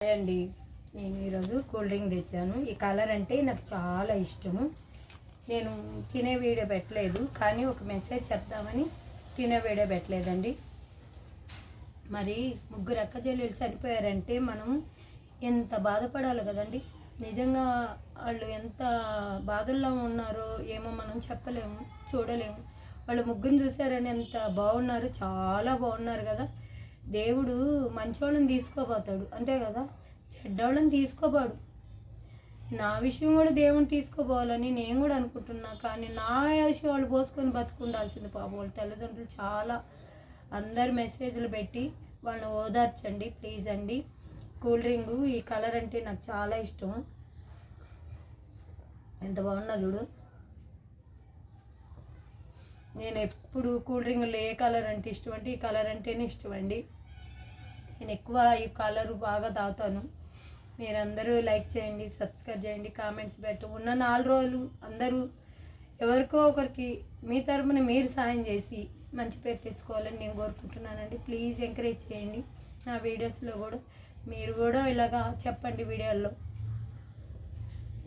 Hi అండి, నేను ఈరోజు కూల్ డ్రింక్ తెచ్చాను. ఈ కలర్ అంటే నాకు చాలా ఇష్టము. నేను తినే వీడియో పెట్టలేదు, కానీ ఒక మెసేజ్ చెప్దామని తినే వీడియో పెట్టలేదండి. మరి ముగ్గురు అక్క చెల్లెలు చనిపోయారంటే మనం ఎంత బాధపడాలి కదండి. నిజంగా వాళ్ళు ఎంత బాధల్లో ఉన్నారో ఏమో మనం చెప్పలేము, చూడలేము. వాళ్ళు ముగ్గురిని చూసారని ఎంత బాగున్నారు, చాలా బాగున్నారు కదా. దేవుడు మంచోళ్ళని తీసుకోబోతాడు, అంతే కదా, చెడ్డోళ్ళని తీసుకోబోడు. నా విషయం కూడా దేవుని తీసుకోపోవాలని నేను కూడా అనుకుంటున్నా, కానీ నా విషయం వాళ్ళు పోసుకొని బతుకుండాల్సింది. పాపం వాళ్ళ తల్లిదండ్రులు చాలా అందరు మెసేజ్లు పెట్టి వాళ్ళని ఓదార్చండి ప్లీజ్ అండి. కూల్ డ్రింకు ఈ కలర్ అంటే నాకు చాలా ఇష్టం. ఎంత బాగున్నా చూడు. నేను ఎప్పుడు కూల్ డ్రింకులో ఏ కలర్ అంటే ఇష్టం అంటే ఈ కలర్ అంటేనే ఇష్టం అండి. నేను ఎక్కువ ఈ కలరు బాగా తాగుతాను. మీరందరూ లైక్ చేయండి, సబ్స్క్రైబ్ చేయండి, కామెంట్స్ ఉన్న 4 రోజులు అందరూ ఎవరికో ఒకరికి మీ తరపున మీరు సాయం చేసి మంచి పేరు తెచ్చుకోవాలని నేను కోరుకుంటున్నానండి. ప్లీజ్ ఎంకరేజ్ చేయండి. నా వీడియోస్లో కూడా మీరు కూడా ఇలాగా చెప్పండి వీడియోల్లో.